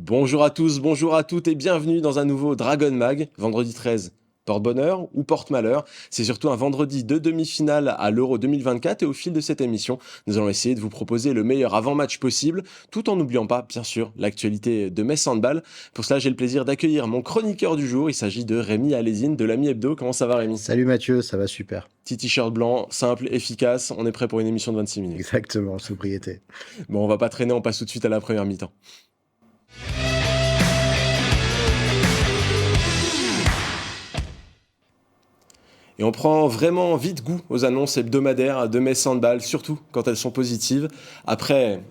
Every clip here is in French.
Bonjour à tous, bonjour à toutes et bienvenue dans un nouveau Dragon Mag, vendredi 13. Porte-bonheur ou porte-malheur, c'est surtout un vendredi de demi-finale à l'Euro 2024 et au fil de cette émission, nous allons essayer de vous proposer le meilleur avant-match possible, tout en n'oubliant pas, bien sûr, l'actualité de Metz Handball. Pour cela, j'ai le plaisir d'accueillir mon chroniqueur du jour, il s'agit de Rémi Alésine de l'Ami Hebdo. Comment ça va Rémi? Salut Mathieu, ça va super. Petit t-shirt blanc, simple, efficace, on est prêt pour une émission de 26 minutes. Exactement, sobriété. Bon, on va pas traîner, on passe tout de suite à la première mi-temps. Et on prend vraiment vite goût aux annonces hebdomadaires de Metz Handball, surtout quand elles sont positives. Après,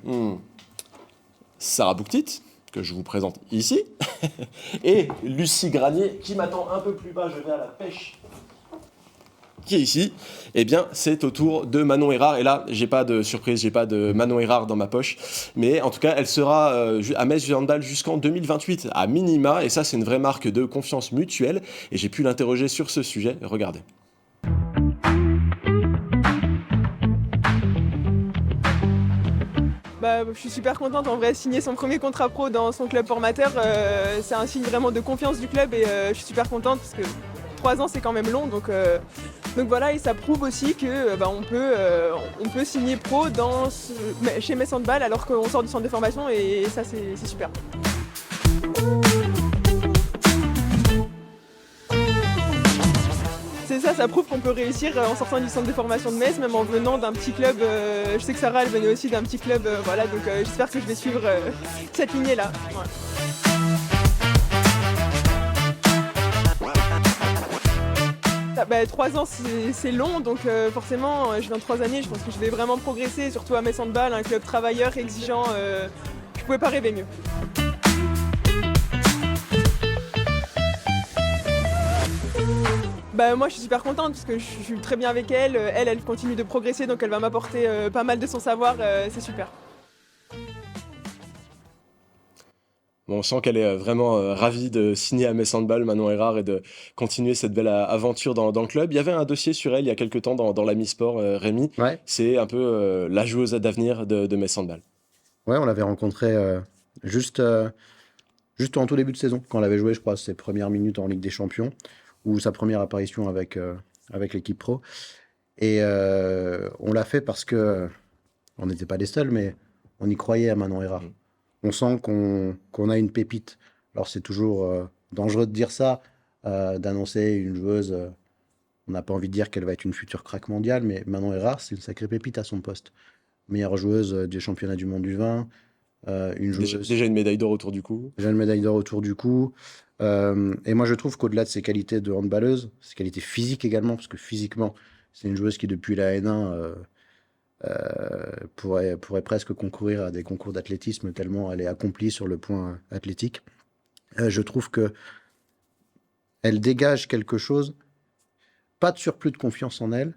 Sarah Bouktit, que je vous présente ici, et Lucie Granier, qui m'attend un peu plus bas, je vais à la pêche, qui est ici. Eh bien, c'est au tour de Manon Erard. Et là, j'ai pas de surprise, j'ai pas de Manon Erard dans ma poche. Mais en tout cas, elle sera à Metz Handball jusqu'en 2028, à minima. Et ça, c'est une vraie marque de confiance mutuelle. Et j'ai pu l'interroger sur ce sujet. Regardez. Je suis super contente en vrai, signer son premier contrat pro dans son club formateur, c'est un signe vraiment de confiance du club et je suis super contente parce que 3 ans c'est quand même long donc voilà, et ça prouve aussi que on peut signer pro chez Metz Handball alors qu'on sort du centre de formation et ça c'est super. C'est ça, ça prouve qu'on peut réussir en sortant du centre de formation de Metz, même en venant d'un petit club. Je sais que Sarah, elle venait aussi d'un petit club, voilà, donc j'espère que je vais suivre cette lignée-là. Ouais. 3 ans, c'est long, donc forcément, je viens de 3 années, je pense que je vais vraiment progresser, surtout à Metz Handball, un club travailleur, exigeant. Je pouvais pas rêver mieux. Moi je suis super contente parce que je suis très bien avec elle. Elle continue de progresser donc elle va m'apporter pas mal de son savoir, c'est super. Bon, on sent qu'elle est vraiment ravie de signer à Metz Handball, Manon Erard, et de continuer cette belle aventure dans le club. Il y avait un dossier sur elle il y a quelques temps dans l'Ami Sport, Rémi. Ouais. C'est un peu la joueuse d'avenir de Metz Handball. Ouais, on l'avait rencontrée juste en tout début de saison, quand elle avait joué, je crois, ses premières minutes en Ligue des Champions, ou sa première apparition avec l'équipe pro. Et on l'a fait parce que on n'était pas les seuls, mais on y croyait à Manon Erard. On sent qu'on a une pépite. Alors c'est toujours dangereux de dire ça, d'annoncer une joueuse. On n'a pas envie de dire qu'elle va être une future crack mondiale, mais Manon Erard, c'est une sacrée pépite à son poste. Meilleure joueuse des championnats du monde du vin. Une joueuse... Déjà une médaille d'or autour du cou. Déjà une médaille d'or autour du cou. Et moi, je trouve qu'au-delà de ses qualités de handballeuse, ses qualités physiques également, parce que physiquement, c'est une joueuse qui, depuis la N1, pourrait presque concourir à des concours d'athlétisme, tellement elle est accomplie sur le point athlétique. Je trouve que elle dégage quelque chose, pas de surplus de confiance en elle.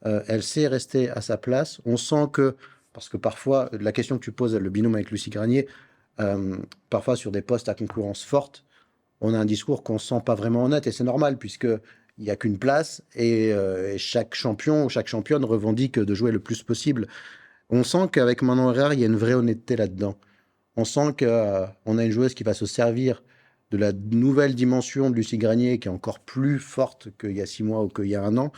Elle sait rester à sa place. On sent que, parce que parfois, la question que tu poses, le binôme avec Lucie Granier, parfois sur des postes à concurrence forte, on a un discours qu'on ne sent pas vraiment honnête, et c'est normal, puisqu'il n'y a qu'une place, et chaque champion ou chaque championne revendique de jouer le plus possible. On sent qu'avec Manon Erard, il y a une vraie honnêteté là-dedans. On sent qu'on a une joueuse qui va se servir de la nouvelle dimension de Lucie Granier, qui est encore plus forte qu'il y a 6 mois ou qu'il y a 1 an,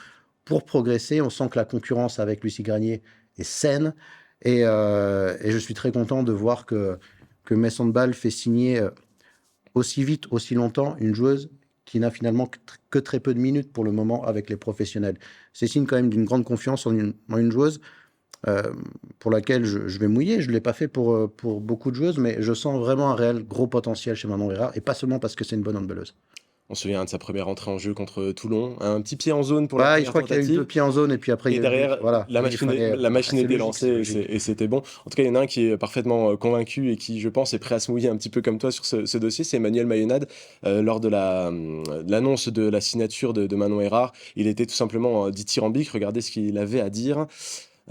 pour progresser. On sent que la concurrence avec Lucie Granier est saine, et je suis très content de voir que Metz Handball fait signer aussi vite, aussi longtemps, une joueuse qui n'a finalement que très peu de minutes pour le moment avec les professionnels. C'est signe quand même d'une grande confiance en une joueuse pour laquelle je vais mouiller. Je ne l'ai pas fait pour beaucoup de joueuses, mais je sens vraiment un réel gros potentiel chez Manon Erard, et pas seulement parce que c'est une bonne handballeuse. On se souvient de sa première entrée en jeu contre Toulon. Un petit pied en zone pour la Ouais, première je crois qu'il y a eu tentative. 2 pieds en zone, et puis après, Et derrière, voilà, la machine était lancée et c'était bon. En tout cas, il y en a un qui est parfaitement convaincu et qui, je pense, est prêt à se mouiller un petit peu comme toi sur ce dossier. C'est Emmanuel Mayonade. Lors de l'annonce de la signature de Manon Erard, il était tout simplement dithyrambique. Regardez ce qu'il avait à dire.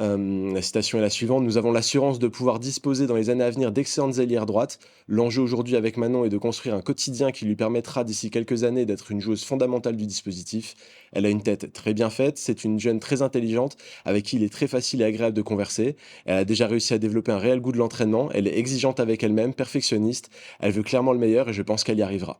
La citation est la suivante: nous avons l'assurance de pouvoir disposer dans les années à venir d'excellentes ailières droites. L'enjeu aujourd'hui avec Manon est de construire un quotidien qui lui permettra d'ici quelques années d'être une joueuse fondamentale du dispositif. Elle a une tête très bien faite, c'est une jeune très intelligente avec qui il est très facile et agréable de converser. Elle a déjà réussi à développer un réel goût de l'entraînement, elle est exigeante avec elle-même, perfectionniste, elle veut clairement le meilleur et je pense qu'elle y arrivera.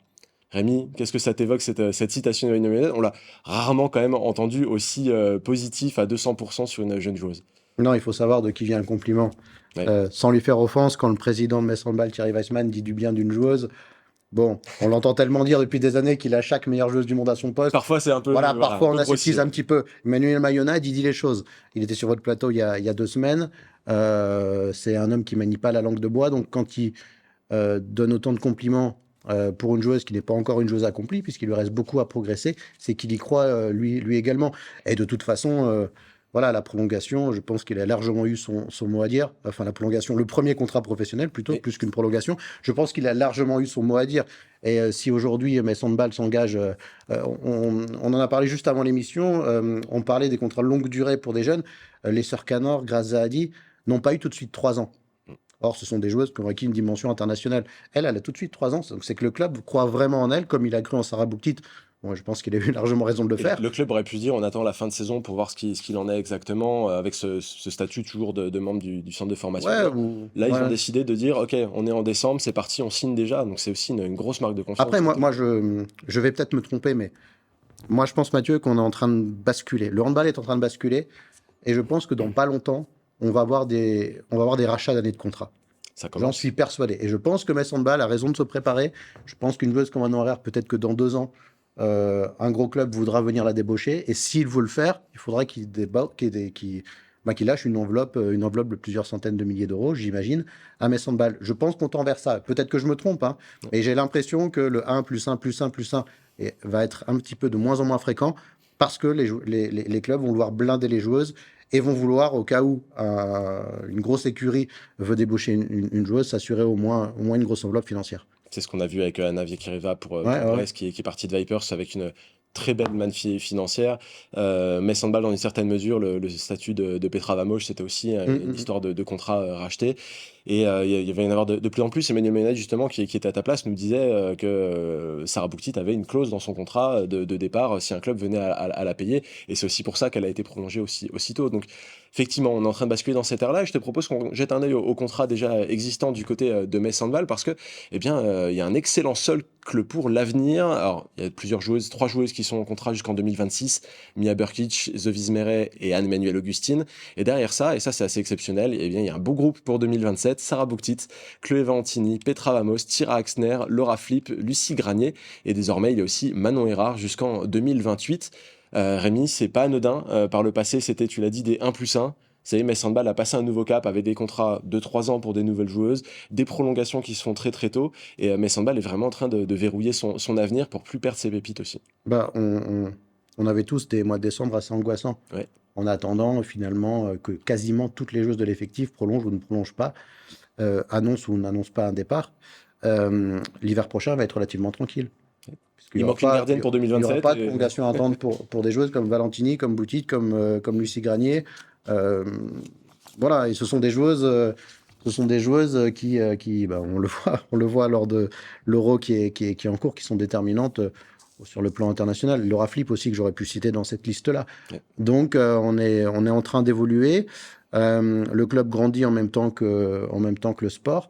Rémi, qu'est-ce que ça t'évoque cette citation de Manon Ménez? On l'a rarement quand même entendu aussi positif à 200% sur une jeune joueuse. Non, il faut savoir de qui vient le compliment. Ouais. Sans lui faire offense, quand le président de Metz Handball, Thierry Weissmann, dit du bien d'une joueuse, bon, on l'entend tellement dire depuis des années qu'il a chaque meilleure joueuse du monde à son poste. Parfois, c'est un peu. Voilà, parfois un on peu aseptise grossier. un petit peu. Emmanuel Mayonnade, il dit les choses. Il était sur votre plateau il y a 2 semaines. C'est un homme qui manie pas la langue de bois. Donc quand il donne autant de compliments pour une joueuse qui n'est pas encore une joueuse accomplie, puisqu'il lui reste beaucoup à progresser, c'est qu'il y croit lui également. Et de toute façon, voilà, la prolongation, je pense qu'il a largement eu son mot à dire. Enfin, la prolongation, le premier contrat professionnel plutôt, Oui. plus qu'une prolongation. Je pense qu'il a largement eu son mot à dire. Et si aujourd'hui Metz Handball s'engage, on en a parlé juste avant l'émission, on parlait des contrats de longue durée pour des jeunes. Les sœurs Canor, Grace Zahadi, n'ont pas eu tout de suite 3 ans. Or, ce sont des joueuses qui ont acquis une dimension internationale. Elle a tout de suite 3 ans. Donc, c'est que le club croit vraiment en elle, comme il a cru en Sarah Bouktit. Moi, je pense qu'il a eu largement raison de le Et faire. le club aurait pu dire on attend la fin de saison pour voir ce qu'il en est exactement, avec ce statut toujours de membre du centre de formation. Ouais, Là, ils ouais. ont décidé de dire ok, on est en décembre, c'est parti, on signe déjà. Donc c'est aussi une grosse marque de confiance. Après, moi je vais peut-être me tromper, mais moi, je pense, Mathieu, qu'on est en train de basculer. Le handball est en train de basculer. Et je pense que dans pas longtemps, on va avoir des rachats d'années de contrat. Ça J'en commence. suis persuadé. Et je pense que Metz Handball a raison de se préparer. Je pense qu'une joueuse comme un horaire, peut-être que dans 2 ans, un gros club voudra venir la débaucher. Et s'il veut le faire, il faudra qu'il lâche une enveloppe de plusieurs centaines de milliers d'euros, j'imagine, à Metz Handball. Je pense qu'on tend vers ça. Peut-être que je me trompe, hein, mais j'ai l'impression que le 1 plus 1 plus 1 plus 1 va être un petit peu de moins en moins fréquent parce que les clubs vont vouloir blinder les joueuses et vont vouloir, au cas où une grosse écurie veut débaucher une joueuse, s'assurer au moins une grosse enveloppe financière. C'est ce qu'on a vu avec Anna Viekirieva pour Ouais. Brest, qui est partie de Vipers avec une très belle manne financière. Metz Handball, dans une certaine mesure, le statut de Petra Vamos, c'était aussi une histoire de contrat racheté. Et il va y en avoir de plus en plus. Emmanuel Ménez, justement, qui était à ta place, nous disait que Sarah Bouktit avait une clause dans son contrat de départ si un club venait à la payer. Et c'est aussi pour ça qu'elle a été prolongée aussitôt. Donc, effectivement, on est en train de basculer dans cette ère-là. Et je te propose qu'on jette un œil au contrat déjà existant du côté de Metz Handball parce que, eh bien, il y a un excellent socle pour l'avenir. Alors, il y a 3 joueuses qui sont en contrat jusqu'en 2026, Mia Burkic, Zoe Vizmeret et Anne-Emmanuelle Augustine. Et derrière ça, et ça c'est assez exceptionnel, eh bien, il y a un beau groupe pour 2027, Sarah Bouktit, Chloé Valentini, Petra Vamos, Tyra Axner, Laura Flip, Lucie Granier, et désormais il y a aussi Manon Erard jusqu'en 2028. Rémi, c'est pas anodin. Par le passé, c'était, tu l'as dit, des 1 plus 1. Ça y est, Metz Handball a passé un nouveau cap avec des contrats de 3 ans pour des nouvelles joueuses, des prolongations qui se font très très tôt, et Metz Handball est vraiment en train de verrouiller son avenir pour plus perdre ses pépites aussi. Bah, on avait tous des mois de décembre assez angoissants. Ouais. En attendant finalement que quasiment toutes les joueuses de l'effectif prolongent ou ne prolongent pas, annoncent ou n'annoncent pas un départ. L'hiver prochain va être relativement tranquille. Il manque une gardienne pour 2027. Il n'y aura pas de prolongation à attendre pour des joueuses comme Valentini, comme Bouktit, comme Lucie Granier. Voilà, et ce sont des joueuses qui bah, on le voit lors de l'Euro qui est en cours, qui sont déterminantes sur le plan international. Laura Flip aussi, que j'aurais pu citer dans cette liste-là. Ouais. Donc, on est en train d'évoluer. Le club grandit en même temps que le sport.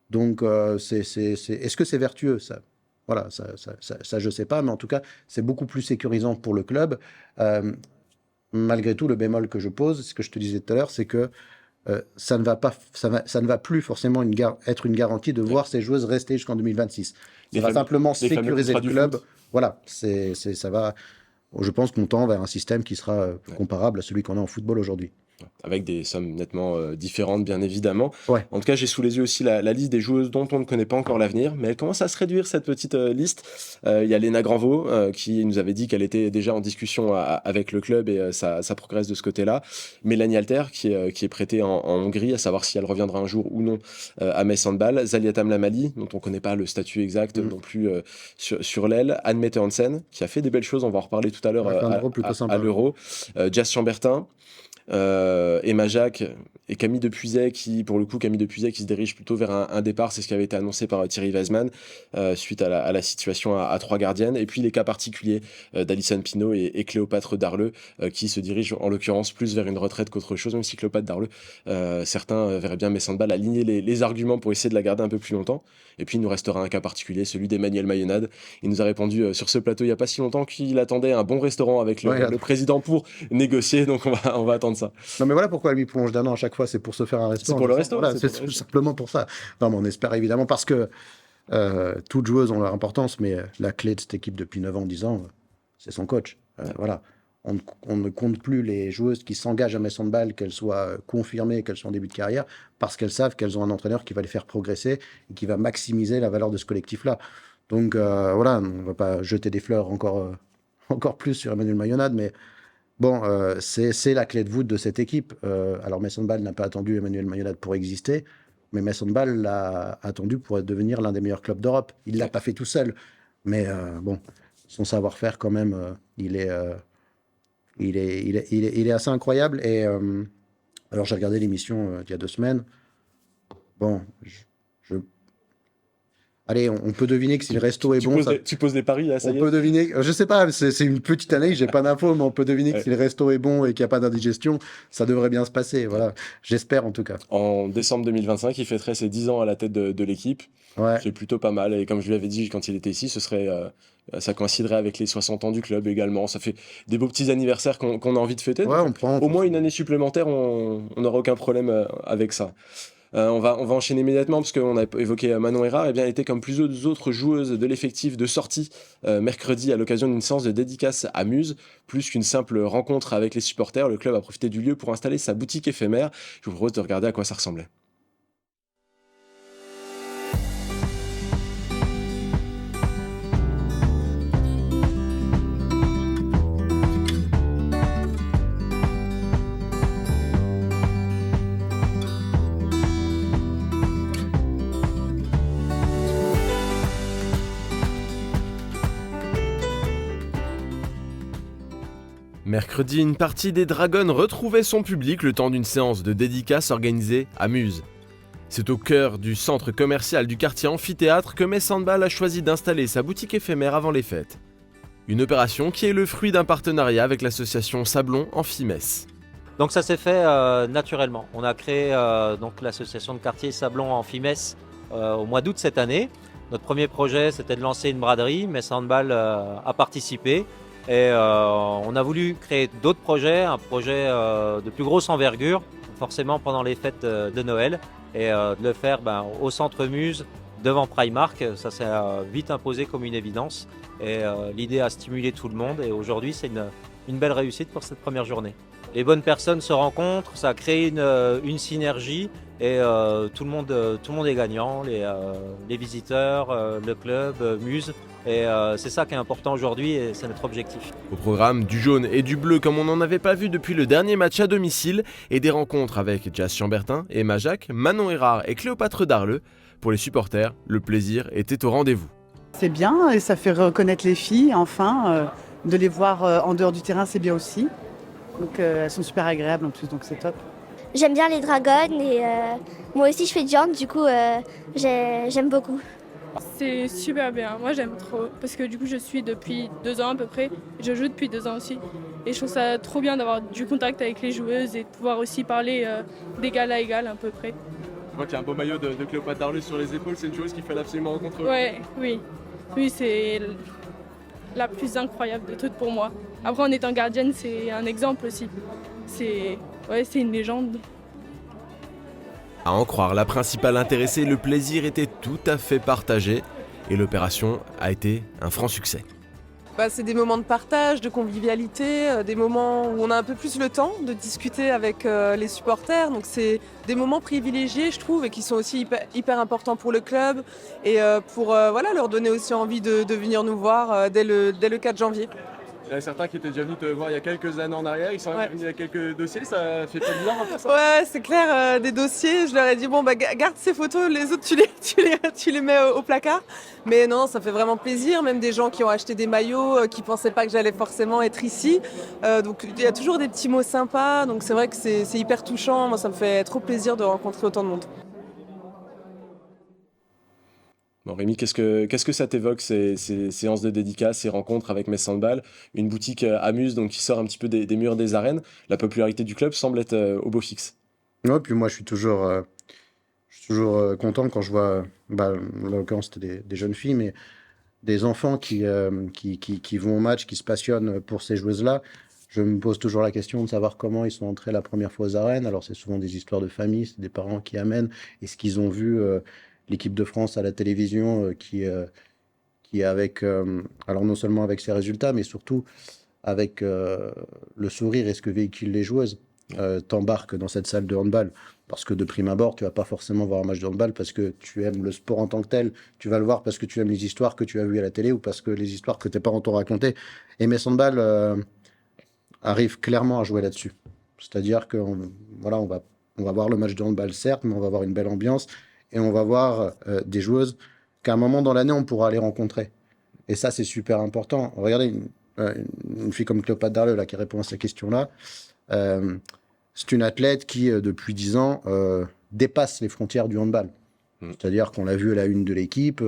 Donc, est-ce que c'est vertueux, ça? Voilà, ça je ne sais pas, mais en tout cas, c'est beaucoup plus sécurisant pour le club. Malgré tout, le bémol que je pose, ce que je te disais tout à l'heure, c'est que ça ne va plus forcément être une garantie de voir ces joueuses rester jusqu'en 2026. Ça va simplement sécuriser le club. Voilà, ça va. Je pense qu'on tend vers un système qui sera comparable à celui qu'on a en football aujourd'hui. Avec des sommes nettement différentes, bien évidemment. Ouais. En tout cas, j'ai sous les yeux aussi la liste des joueuses dont on ne connaît pas encore l'avenir, mais elle commence à se réduire, cette petite liste. Il y a Léna Granvaux, qui nous avait dit qu'elle était déjà en discussion avec le club, et ça progresse de ce côté-là. Mélanie Alter, qui est prêtée en Hongrie, à savoir si elle reviendra un jour ou non à Metz Handball. Zaliatam Lamali, dont on ne connaît pas le statut exact non plus sur l'aile. Anne-Mette Hansen, qui a fait des belles choses, on va en reparler tout à l'heure à l'Euro. Jas Chambertin, Emma Jacques et Camille Depuiset qui se dirige plutôt vers un départ, c'est ce qui avait été annoncé par Thierry Weisman suite à la situation à 3 gardiennes. Et puis les cas particuliers d'Alison Pinault et Cléopâtre Darleux qui se dirigent en l'occurrence plus vers une retraite qu'autre chose, même si Cléopâtre Darleux, certains verraient bien Messandball aligner les arguments pour essayer de la garder un peu plus longtemps. Et puis il nous restera un cas particulier, celui d'Emmanuel Mayonade. Il nous a répondu sur ce plateau il n'y a pas si longtemps qu'il attendait un bon restaurant avec le président pour négocier, donc on va attendre ça. Non mais voilà pourquoi elle lui prolonge d'1 an à chaque fois, c'est pour se faire un restaurant. C'est pour le restaurant. Voilà, c'est tout simplement pour ça. Non mais on espère évidemment parce que toutes joueuses ont leur importance, mais la clé de cette équipe depuis 9 ans, 10 ans, c'est son coach. Voilà. On ne compte plus les joueuses qui s'engagent à Messandball, qu'elles soient confirmées, qu'elles soient en début de carrière, parce qu'elles savent qu'elles ont un entraîneur qui va les faire progresser et qui va maximiser la valeur de ce collectif-là. Donc voilà, on ne va pas jeter des fleurs encore plus sur Emmanuel Mayonade, mais bon, c'est la clé de voûte de cette équipe. Alors Messandball n'a pas attendu Emmanuel Mayonade pour exister, mais Messandball l'a attendu pour devenir l'un des meilleurs clubs d'Europe. Il ne l'a pas fait tout seul, mais bon, son savoir-faire quand même, il est assez incroyable. Et alors j'ai regardé l'émission il y a 2 semaines. Bon, allez, on peut deviner que si le resto est bon... Tu poses des paris, là, ça y est. On peut deviner... Je sais pas, c'est une petite analyse, j'ai pas d'infos, mais on peut deviner que si le resto est bon et qu'il n'y a pas d'indigestion, ça devrait bien se passer. Voilà, j'espère en tout cas. En décembre 2025, il fêterait ses 10 ans à la tête de l'équipe. Ouais. C'est plutôt pas mal. Et comme je lui avais dit quand il était ici, ça coïnciderait avec les 60 ans du club également. Ça fait des beaux petits anniversaires qu'on a envie de fêter. Ouais, on prend. Au moins une année supplémentaire, on n'aura aucun problème avec ça. On va enchaîner immédiatement parce qu'on a évoqué Manon Errard. Eh bien, elle était comme plusieurs autres joueuses de l'effectif de sortie mercredi à l'occasion d'une séance de dédicace à Muse. Plus qu'une simple rencontre avec les supporters, le club a profité du lieu pour installer sa boutique éphémère. Je vous propose de regarder à quoi ça ressemblait. Mercredi, une partie des Dragons retrouvait son public le temps d'une séance de dédicace organisée à Muse. C'est au cœur du centre commercial du quartier amphithéâtre que Messandball a choisi d'installer sa boutique éphémère avant les fêtes. Une opération qui est le fruit d'un partenariat avec l'association Sablon Amphimess. Donc ça s'est fait naturellement. On a créé donc l'association de quartier Sablon Amphimess au mois d'août cette année. Notre premier projet, c'était de lancer une braderie. Messandball a participé. Et on a voulu créer d'autres projets, un projet de plus grosse envergure, forcément pendant les fêtes de Noël, et de le faire au centre Muse, devant Primark. Ça s'est vite imposé comme une évidence. Et l'idée a stimulé tout le monde. Et aujourd'hui, c'est une belle réussite pour cette première journée. Les bonnes personnes se rencontrent, ça crée une synergie et tout le monde est gagnant, les visiteurs, le club, Muse. Et c'est ça qui est important aujourd'hui et c'est notre objectif. Au programme, du jaune et du bleu comme on n'en avait pas vu depuis le dernier match à domicile et des rencontres avec Jazz Chambertin, Emma Jacques, Manon Errard et Cléopâtre Darleux. Pour les supporters, le plaisir était au rendez-vous. C'est bien et ça fait reconnaître les filles, enfin. De les voir en dehors du terrain, c'est bien aussi. Donc elles sont super agréables en plus, donc c'est top. J'aime bien les dragons et moi aussi je fais du hand, du coup j'aime beaucoup. C'est super bien, moi j'aime trop parce que du coup je suis depuis 2 ans à peu près, je joue depuis 2 ans aussi et je trouve ça trop bien d'avoir du contact avec les joueuses et de pouvoir aussi parler d'égal à égal à peu près. Je vois qu'il y a un beau maillot de Cléopâtre Darleux sur les épaules, c'est une chose qu'il fallait absolument rencontrer. Oui, c'est la plus incroyable de toutes pour moi. Après en étant gardienne c'est un exemple aussi, c'est une légende. À en croire la principale intéressée, le plaisir était tout à fait partagé et l'opération a été un franc succès. C'est des moments de partage, de convivialité, des moments où on a un peu plus le temps de discuter avec les supporters. Donc c'est des moments privilégiés, je trouve, et qui sont aussi hyper importants pour le club et pour leur donner aussi envie de venir nous voir dès le 4 janvier. Il y en a certains qui étaient déjà venus te voir il y a quelques années en arrière, ils sont Ouais. venus avec quelques dossiers, ça fait pas bizarre un peu ça? Ouais, c'est clair, des dossiers, je leur ai dit, bon, bah, garde ces photos, les autres, tu les mets au placard. Mais non, ça fait vraiment plaisir, même des gens qui ont acheté des maillots, qui pensaient pas que j'allais forcément être ici. Donc, il y a toujours des petits mots sympas, donc c'est vrai que c'est hyper touchant. Moi, ça me fait trop plaisir de rencontrer autant de monde. Bon, Rémi, qu'est-ce que ça t'évoque, ces séances de dédicaces, ces rencontres avec Metz Handball, une boutique Amuse donc, qui sort un petit peu des murs des arènes? La popularité du club semble être au beau fixe. Ouais, puis moi, je suis toujours content quand je vois, bah, en l'occurrence, c'était des jeunes filles, mais des enfants qui vont au match, qui se passionnent pour ces joueuses-là. Je me pose toujours la question de savoir comment ils sont entrés la première fois aux arènes. Alors, c'est souvent des histoires de famille, c'est des parents qui amènent. Est-ce qu'ils ont vu l'équipe de France à la télévision qui avec, alors non seulement avec ses résultats, mais surtout avec le sourire et ce que véhiculent les joueuses. T'embarques dans cette salle de handball parce que de prime abord, tu vas pas forcément voir un match de handball parce que tu aimes le sport en tant que tel. Tu vas le voir parce que tu aimes les histoires que tu as vues à la télé ou parce que les histoires que tes parents t'ont racontées. Et Metz Handball arrive clairement à jouer là-dessus. C'est-à-dire que voilà, on va voir le match de handball, certes, mais on va avoir une belle ambiance et on va voir des joueuses qu'à un moment dans l'année, on pourra aller rencontrer. Et ça, c'est super important. Regardez, une fille comme Cléopâtre Darleux, là, qui répond à cette question-là, c'est une athlète qui, depuis 10 ans, dépasse les frontières du handball. C'est-à-dire qu'on l'a vu à la une de l'équipe,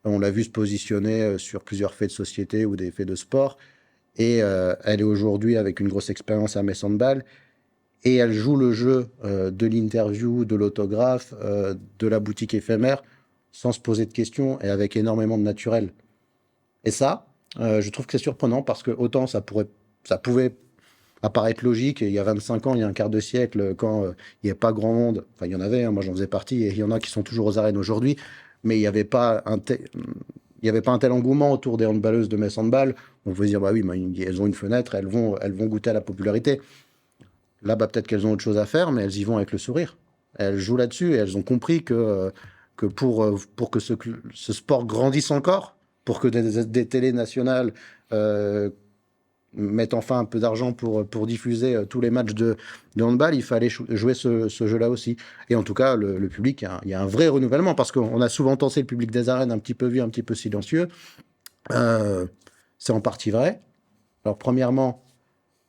on l'a vu se positionner sur plusieurs faits de société ou des faits de sport. Et elle est aujourd'hui avec une grosse expérience à Metz Handball. Et elle joue le jeu de l'interview, de l'autographe, de la boutique éphémère, sans se poser de questions et avec énormément de naturel. Et ça, je trouve que c'est surprenant parce que autant ça pouvait apparaître logique, et il y a 25 ans, il y a un quart de siècle, quand il n'y avait pas grand monde, enfin il y en avait, hein, moi j'en faisais partie, et il y en a qui sont toujours aux arènes aujourd'hui, mais il n'y avait pas un tel engouement autour des handballeuses de Metz Handball. On pouvait dire, bah oui, elles ont une fenêtre, elles vont goûter à la popularité. Là, bah, peut-être qu'elles ont autre chose à faire, mais elles y vont avec le sourire. Elles jouent là-dessus, et elles ont compris que pour que ce sport grandisse encore, pour que des télés nationales mettent enfin un peu d'argent pour diffuser tous les matchs de handball, il fallait jouer ce jeu-là aussi. Et en tout cas, le public, il y a un vrai renouvellement, parce qu'on a souvent pensé le public des arènes un petit peu vieux, un petit peu silencieux. C'est en partie vrai. Alors, premièrement,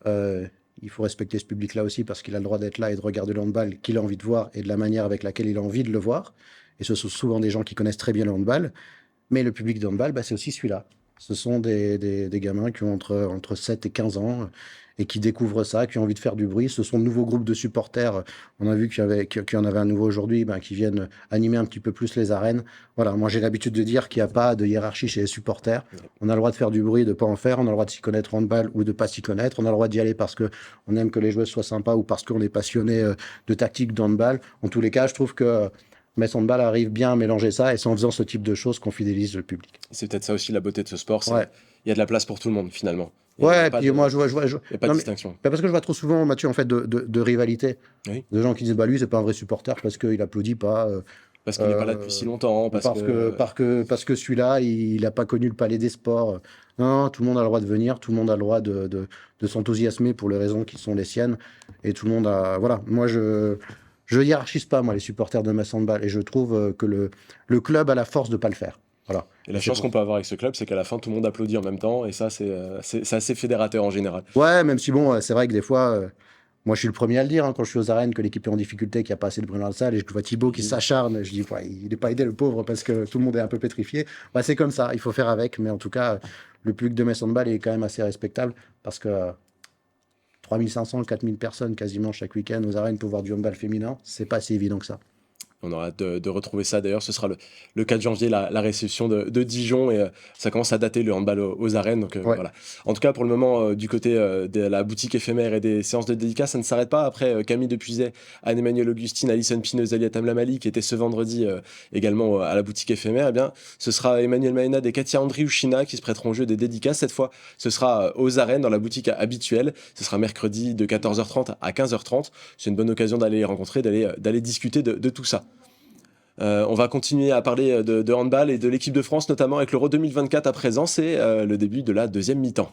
il faut respecter ce public-là aussi, parce qu'il a le droit d'être là et de regarder le handball qu'il a envie de voir et de la manière avec laquelle il a envie de le voir. Et ce sont souvent des gens qui connaissent très bien le handball. Mais le public de handball, bah, c'est aussi celui-là. Ce sont des gamins qui ont entre 7 et 15 ans et qui découvrent ça, qui ont envie de faire du bruit. Ce sont de nouveaux groupes de supporters. On a vu qu'il y en avait un nouveau aujourd'hui, qui viennent animer un petit peu plus les arènes. Voilà, moi j'ai l'habitude de dire qu'il n'y a pas de hiérarchie chez les supporters. On a le droit de faire du bruit, de ne pas en faire. On a le droit de s'y connaître en handball ou de ne pas s'y connaître. On a le droit d'y aller parce qu'on aime que les joueurs soient sympas ou parce qu'on est passionné de tactique de handball. En tous les cas, je trouve que Metz Handball arrive bien à mélanger ça, et c'est en faisant ce type de choses qu'on fidélise le public. C'est peut-être ça aussi la beauté de ce sport, Ouais. il y a de la place pour tout le monde finalement. Ouais, puis moi, je vois. Il n'y a pas de Non, mais- distinction. parce que je vois trop souvent, Mathieu, en fait, de rivalité. Oui. De gens qui disent, bah lui, c'est pas un vrai supporter parce qu'il applaudit pas. Parce qu'il n'est pas là depuis si longtemps. Parce que celui-là, il n'a pas connu le palais des sports. Non, tout le monde a le droit de venir, tout le monde a le droit de s'enthousiasmer pour les raisons qui sont les siennes. Et tout le monde a. Voilà, moi, je hiérarchise pas, moi, les supporters de Metz Handball. Et je trouve que le club a la force de pas le faire. Voilà. Et la chance qu'on peut avoir avec ce club, c'est qu'à la fin, tout le monde applaudit en même temps. Et ça, c'est assez fédérateur en général. Ouais, même si bon, c'est vrai que des fois, moi je suis le premier à le dire, hein, quand je suis aux arènes, que l'équipe est en difficulté, qu'il n'y a pas assez de bruit dans la salle, et je vois Thibaut qui s'acharne, je dis, ouais, il n'est pas aidé le pauvre parce que tout le monde est un peu pétrifié. Ouais, c'est comme ça, il faut faire avec, mais en tout cas, le public de Metz Handball est quand même assez respectable, parce que 3500, 4000 personnes quasiment chaque week-end aux arènes pour voir du handball féminin, c'est pas si évident que ça. On aura hâte de retrouver ça. D'ailleurs, ce sera le 4 janvier, la réception de Dijon. Et ça commence à dater le handball aux arènes. Donc, Ouais. voilà. En tout cas, pour le moment, du côté de la boutique éphémère et des séances de dédicaces, ça ne s'arrête pas. Après Camille Depuiset, Anne-Emmanuelle Augustine, Alison Pineux, Aliat Amlamali, qui étaient ce vendredi également à la boutique éphémère, eh bien, ce sera Emmanuel Maenad et Katia Andriouchina qui se prêteront au jeu des dédicaces. Cette fois, ce sera aux arènes, dans la boutique habituelle. Ce sera mercredi de 14h30 à 15h30. C'est une bonne occasion d'aller les rencontrer, d'aller discuter de tout ça. On va continuer à parler de handball et de l'équipe de France, notamment avec l'Euro 2024 à présent. C'est le début de la deuxième mi-temps.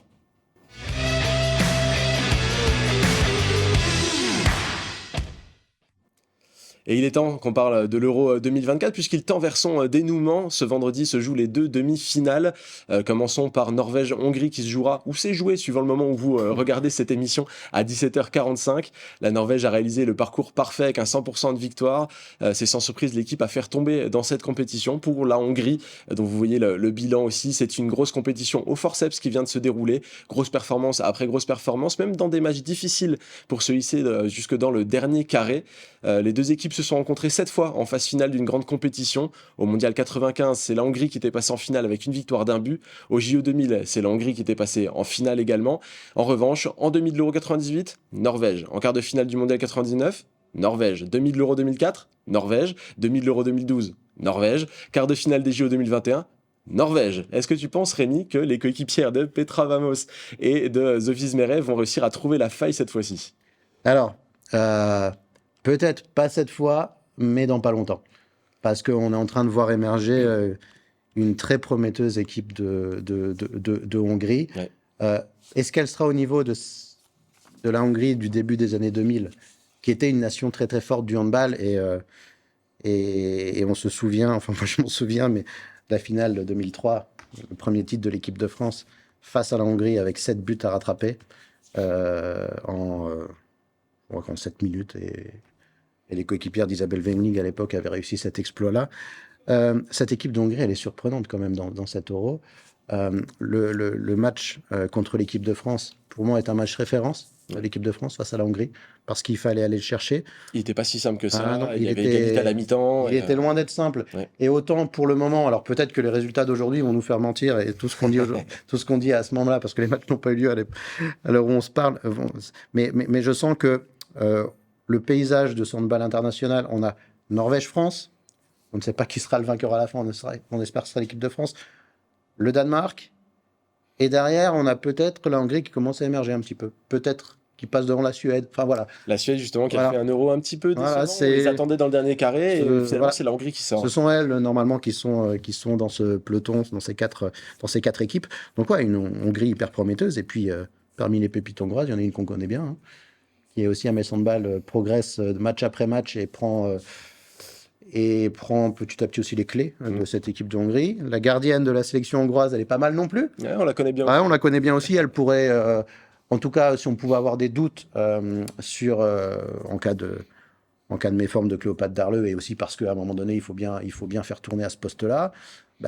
Et il est temps qu'on parle de l'Euro 2024 puisqu'il tend vers son dénouement. Ce vendredi se jouent les 2 demi-finales. Commençons par Norvège-Hongrie qui se jouera, ou s'est joué suivant le moment où vous regardez cette émission, à 17h45. La Norvège a réalisé le parcours parfait avec un 100% de victoire. C'est sans surprise l'équipe à faire tomber dans cette compétition. Pour la Hongrie, dont vous voyez le bilan aussi, c'est une grosse compétition au forceps qui vient de se dérouler. Grosse performance après grosse performance, même dans des matchs difficiles pour se hisser jusque dans le dernier carré. Les deux équipes se sont rencontrées 7 fois en phase finale d'une grande compétition. Au Mondial 95, c'est la Hongrie qui était passée en finale avec une victoire d'un but. Au JO 2000, c'est la Hongrie qui était passée en finale également. En revanche, en demi de l'Euro 98, Norvège. En quart de finale du Mondial 99, Norvège. Demi de l'Euro 2004, Norvège. Demi de l'Euro 2012, Norvège. Quart de finale des JO 2021, Norvège. Est-ce que tu penses, Rémi, que les coéquipières de Petra Vamos et de Zofie Meret vont réussir à trouver la faille cette fois-ci? Alors, peut-être pas cette fois, mais dans pas longtemps. Parce qu'on est en train de voir émerger une très prometteuse équipe de Hongrie. Ouais. Est-ce qu'elle sera au niveau de la Hongrie du début des années 2000, qui était une nation très très forte du handball et on se souvient, enfin moi je m'en souviens, mais la finale de 2003, le premier titre de l'équipe de France face à la Hongrie avec 7 buts à rattraper en 7 minutes et les coéquipières d'Isabelle Wengling à l'époque avaient réussi cet exploit-là. Cette équipe de Hongrie, elle est surprenante quand même dans cet Euro. Le match contre l'équipe de France, pour moi, est un match référence de l'équipe de France face à la Hongrie, parce qu'il fallait aller le chercher. Il n'était pas si simple que ça. Ah non, il y avait égalité à la mi-temps. Il était loin d'être simple. Ouais. Et autant pour le moment, alors peut-être que les résultats d'aujourd'hui vont nous faire mentir et tout ce qu'on dit tout ce qu'on dit à ce moment-là, parce que les matchs n'ont pas eu lieu à l'heure où on se parle. Mais je sens que le paysage de ce handball international, on a Norvège-France. On ne sait pas qui sera le vainqueur à la fin. On espère que ce sera l'équipe de France. Le Danemark. Et derrière, on a peut-être la Hongrie qui commence à émerger un petit peu. Peut-être qui passe devant la Suède. Enfin voilà. La Suède, justement, qui Voilà. a fait un Euro un petit peu décevant. Voilà, On les attendait dans le dernier carré et finalement, voilà. c'est la Hongrie qui sort. Ce sont elles, normalement, qui sont dans ce peloton, dans ces quatre équipes. Donc, ouais, une Hongrie hyper prometteuse. Et puis, parmi les pépites hongroises, il y en a une qu'on connaît bien, hein, qui est aussi un Metz Handball, progresse match après match et prend petit à petit aussi les clés de cette équipe de Hongrie. La gardienne de la sélection hongroise, elle est pas mal non plus. Ouais, on la connaît bien. Ouais, on la connaît bien aussi. Elle pourrait, en tout cas, si on pouvait avoir des doutes en cas de méforme de Cléopâtre Darleux, et aussi parce qu'à un moment donné, il faut bien faire tourner à ce poste-là,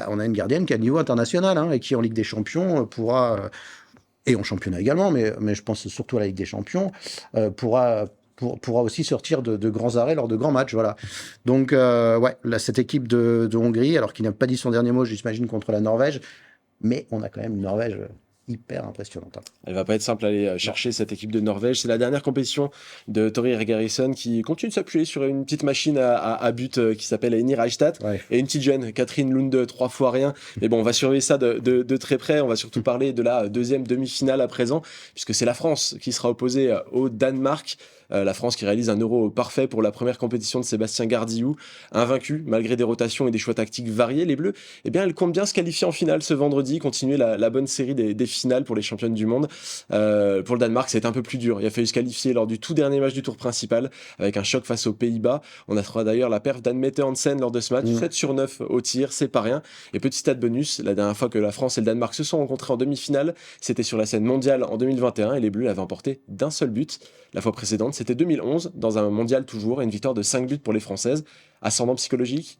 on a une gardienne qui a le niveau international, hein, et qui en Ligue des Champions pourra, et en championnat également, mais je pense surtout à la Ligue des Champions, pourra aussi sortir de grands arrêts lors de grands matchs. Voilà. Donc, ouais, là, cette équipe de Hongrie, alors qu'il n'a pas dit son dernier mot, j'imagine, contre la Norvège, mais on a quand même une Norvège hyper impressionnante. Hein. Elle va pas être simple à aller chercher cette équipe de Norvège. C'est la dernière compétition de Tori Regarisson qui continue de s'appuyer sur une petite machine à but qui s'appelle Eni Reichstadt, Ouais. et une petite jeune, Catherine Lunde, 3 fois rien. Mais bon, on va surveiller ça de très près. On va surtout parler de la deuxième demi-finale à présent, puisque c'est la France qui sera opposée au Danemark. La France qui réalise un Euro parfait pour la première compétition de Sébastien Gardillou. Invaincue, malgré des rotations et des choix tactiques variés, les Bleus, eh bien, elle compte bien se qualifier en finale ce vendredi, continuer la bonne série des finales pour les championnes du monde. Pour le Danemark, c'est un peu plus dur. Il a fallu se qualifier lors du tout dernier match du tour principal, avec un choc face aux Pays-Bas. On attendra d'ailleurs la perf d'Anne-Mette Hansen lors de ce match. 7 sur 9 au tir, c'est pas rien. Et petit stat bonus, la dernière fois que la France et le Danemark se sont rencontrés en demi-finale, c'était sur la scène mondiale en 2021, et les Bleus l'avaient emporté d'1 seul but. La fois précédente, c'était 2011, dans un mondial toujours, et une victoire de 5 buts pour les Françaises. Ascendant psychologique?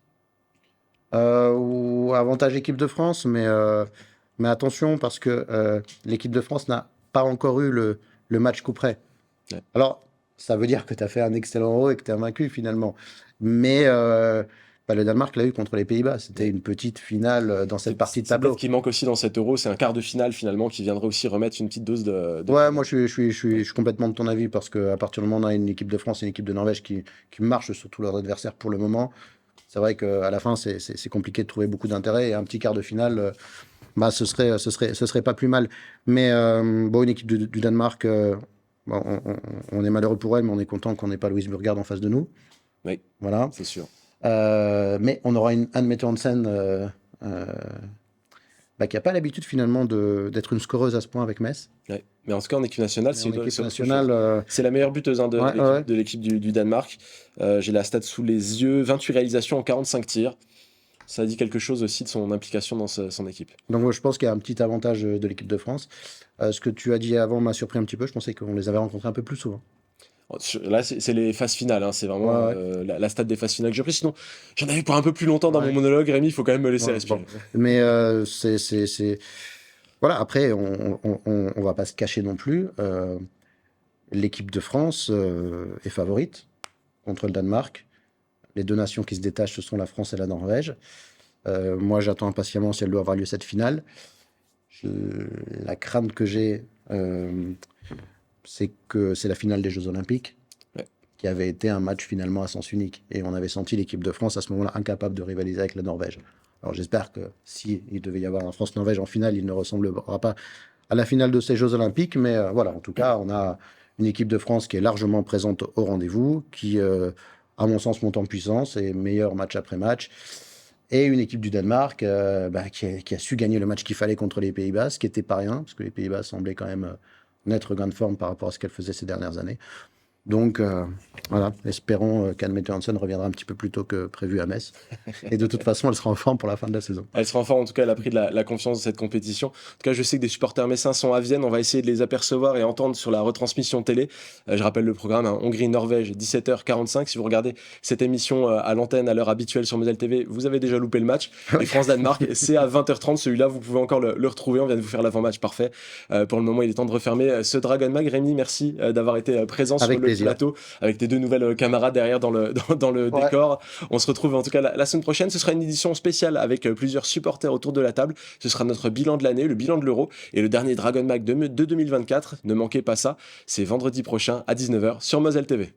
Ou avantage équipe de France, mais attention, parce que l'équipe de France n'a pas encore eu le match coup près. Ouais. Alors, ça veut dire que tu as fait un excellent Euro et que tu es vaincu finalement. Mais le Danemark l'a eu contre les Pays-Bas. C'était une petite finale dans cette partie de tableau. Ce qui manque aussi dans cet Euro, c'est un quart de finale finalement qui viendrait aussi remettre une petite dose de... Ouais, moi je suis complètement de ton avis, parce qu'à partir du moment où on a une équipe de France et une équipe de Norvège qui marche sur tous leurs adversaires pour le moment, c'est vrai qu'à la fin c'est compliqué de trouver beaucoup d'intérêt, et un petit quart de finale, ce serait pas plus mal. Mais une équipe du Danemark, on est malheureux pour elle, mais on est content qu'on n'ait pas Louise Burgard en face de nous. Oui, voilà. c'est sûr. Mais on aura une Anne-Mette Hansen qui n'a pas l'habitude finalement d'être une scoreuse à ce point avec Metz. Ouais. Mais en tout cas, en équipe nationale, Mais c'est en autre équipe chose. nationale, C'est la meilleure buteuse hein, Ouais, ouais. de l'équipe du Danemark. J'ai la stat sous les yeux, 28 réalisations en 45 tirs. Ça dit quelque chose aussi de son implication dans son équipe. donc moi, je pense qu'il y a un petit avantage de l'équipe de France. Ce que tu as dit avant m'a surpris un petit peu. Je pensais qu'on les avait rencontrés un peu plus souvent. Là, c'est les phases finales. Hein. C'est vraiment Ouais. la stat des phases finales que j'ai pris. Sinon, j'en avais pour un peu plus longtemps dans Ouais. mon monologue. Rémi, il faut quand même me laisser Ouais, respirer. bon. Mais voilà, après, on va pas se cacher non plus. L'équipe de France est favorite contre le Danemark. Les deux nations qui se détachent, ce sont la France et la Norvège. Moi, j'attends impatiemment si elle doit avoir lieu cette finale. La crainte que j'ai, c'est que c'est la finale des Jeux Olympiques, Ouais. qui avait été un match finalement à sens unique. Et on avait senti l'équipe de France à ce moment-là incapable de rivaliser avec la Norvège. Alors j'espère que si il devait y avoir un France-Norvège en finale, il ne ressemblera pas à la finale de ces Jeux Olympiques. Mais voilà, en tout cas, on a une équipe de France qui est largement présente au rendez-vous, qui, à mon sens, monte en puissance et meilleur match après match. Et une équipe du Danemark qui a su gagner le match qu'il fallait contre les Pays-Bas, ce qui n'était pas rien, parce que les Pays-Bas semblaient quand même en être gain de forme par rapport à ce qu'elle faisait ces dernières années. Donc voilà, espérons qu'Anne Mette-Hansen reviendra un petit peu plus tôt que prévu à Metz. Et de toute façon, elle sera en forme pour la fin de la saison. Elle sera en forme, en tout cas, elle a pris de la confiance de cette compétition. En tout cas, je sais que des supporters messins sont à Vienne. On va essayer de les apercevoir et entendre sur la retransmission télé. Je rappelle le programme, hein, Hongrie-Norvège, 17h45. Si vous regardez cette émission à l'antenne à l'heure habituelle sur Moselle TV, vous avez déjà loupé le match. Et France-Danemark, c'est à 20h30. Celui-là, vous pouvez encore le retrouver. On vient de vous faire l'avant-match parfait. Pour le moment, il est temps de refermer ce Dragon Mag. Rémi, merci d'avoir été présent Avec sur le plaisir. plateau avec tes deux nouvelles camarades derrière dans le Ouais. décor. On se retrouve en tout cas la semaine prochaine. Ce sera une édition spéciale avec plusieurs supporters autour de la table. Ce sera notre bilan de l'année, le bilan de l'Euro et le dernier Dragon Mag de 2024. Ne manquez pas ça. C'est vendredi prochain à 19h sur Moselle TV.